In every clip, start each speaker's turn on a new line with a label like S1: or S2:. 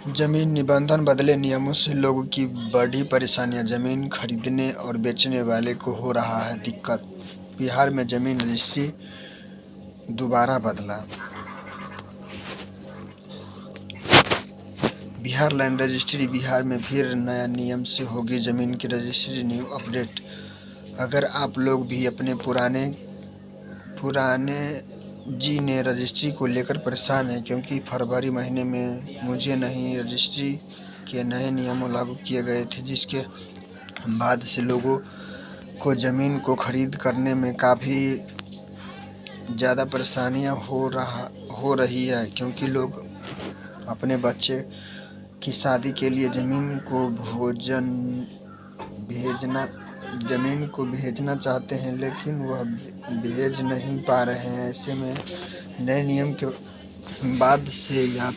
S1: जमीन निबंधन बदले नियमों से लोगों की बढ़ी परेशानियां, जमीन खरीदने और बेचने वाले को हो रहा है दिक्कत। बिहार में जमीन रजिस्ट्री दोबारा बदला। Bihar land registry. बिहार में फिर नया नियम से होगी जमीन की रजिस्ट्री। New update. अगर आप लोग भी अपने पुराने जी ने रजिस्ट्री को लेकर परेशान हैं, क्योंकि फरवरी महीने में मुझे नहीं रजिस्ट्री के नए नियमों लागू किए गए थे, जिसके बाद से लोगों को ज़मीन को खरीद करने में काफ़ी ज़्यादा परेशानियां हो रही है, क्योंकि लोग अपने बच्चे की शादी के लिए ज़मीन को भेजना चाहते हैं, लेकिन वह भेज नहीं पा रहे हैं। ऐसे में नए नियम के बाद से यह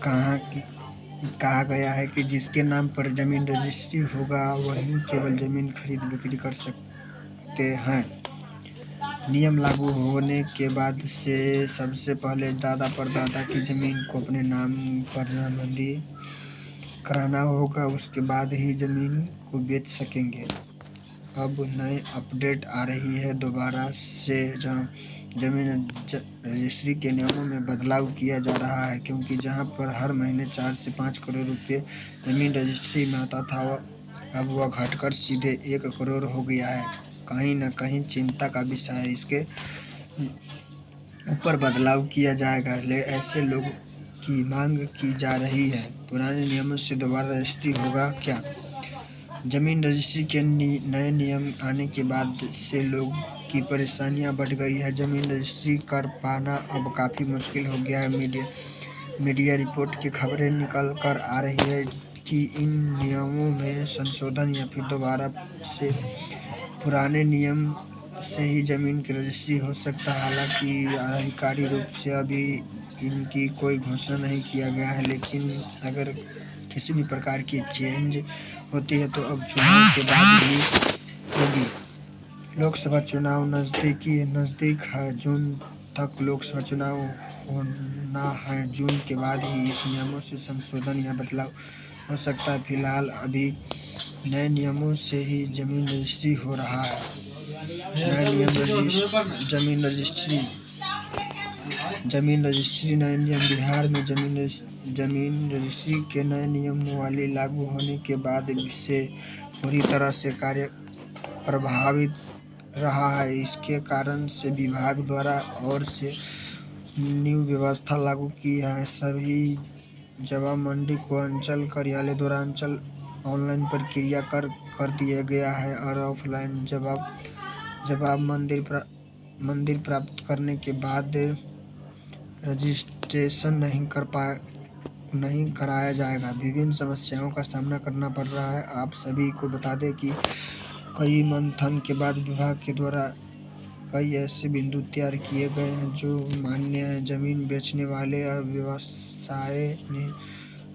S1: कहा गया है कि जिसके नाम पर जमीन रजिस्ट्री होगा वही केवल जमीन खरीद बिक्री कर सकते हैं। नियम लागू होने के बाद से सबसे पहले दादा परदादा की जमीन को अपने नाम पर जमाबंदी कराना होगा, उसके बाद ही जमीन को बेच सकेंगे। अब नए अपडेट आ रही है दोबारा से, जहां जमीन रजिस्ट्री के नियमों में बदलाव किया जा रहा है, क्योंकि जहां पर हर महीने 4 से 5 करोड़ रुपए जमीन रजिस्ट्री में आता था, अब वह घटकर सीधे 1 करोड़ हो गया है। कहीं न कहीं चिंता का विषय है। इसके ऊपर बदलाव किया जाएगा, ऐसे लोगों की मांग की जा रही है। पुराने नियमों से दोबारा रजिस्ट्री होगा क्या? जमीन रजिस्ट्री के नए नियम आने के बाद से लोगों की परेशानियां बढ़ गई है। जमीन रजिस्ट्री कर पाना अब काफ़ी मुश्किल हो गया है। मीडिया रिपोर्ट की खबरें निकल कर आ रही है कि इन नियमों में संशोधन या फिर दोबारा से पुराने नियम से ही जमीन की रजिस्ट्री हो सकता है। हालांकि आधिकारिक रूप से अभी इनकी कोई घोषणा नहीं किया गया है, लेकिन अगर किसी भी प्रकार की चेंज होती है तो अब चुनाव के बाद ही होगी। लोकसभा चुनाव नज़दीक है। जून तक लोकसभा चुनाव होना है। जून के बाद ही इस नियमों से संशोधन या बदलाव हो सकता है। फिलहाल अभी नए नियमों से ही जमीन रजिस्ट्री हो रहा है। नए नियम जमीन रजिस्ट्री नए नियम। बिहार में जमीन रजिस्ट्री के नए नियम वाले लागू होने के बाद से पूरी तरह से कार्य प्रभावित रहा है। इसके कारण से विभाग द्वारा और से न्यू व्यवस्था लागू की है। सभी जवाब मंडी को अंचल कार्यालय द्वारा अंचल ऑनलाइन प्रक्रिया कर दिया गया है, और ऑफलाइन जवाब मंदिर प्राप्त करने के बाद रजिस्ट्रेशन नहीं कराया जाएगा। विभिन्न समस्याओं का सामना करना पड़ रहा है। आप सभी को बता दें कि कई मंथन के बाद विभाग के द्वारा कई ऐसे बिंदु तैयार किए गए हैं जो मान्य है। जमीन बेचने वाले और व्यवसाय ने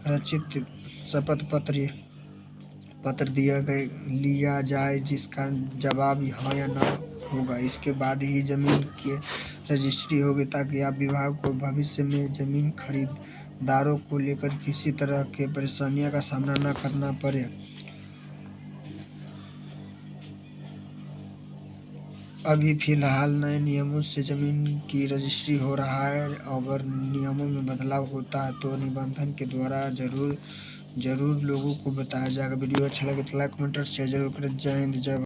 S1: रचित शपथ पत्र लिया जाए, जिसका जवाब हाँ या ना होगा। इसके बाद ही जमीन की रजिस्ट्री होगी, ताकि आप विभाग को भविष्य में जमीन खरीदारों को लेकर किसी तरह के परेशानियों का सामना न करना पड़े। अभी फिलहाल नए नियमों से जमीन की रजिस्ट्री हो रहा है। अगर नियमों में बदलाव होता है तो निबंधन के द्वारा जरूर लोगों को बताया जाएगा। वीडियो अच्छा लगे तो लाइक कमेंट और शेयर जरूर करें। जय हिंद, जय भारत।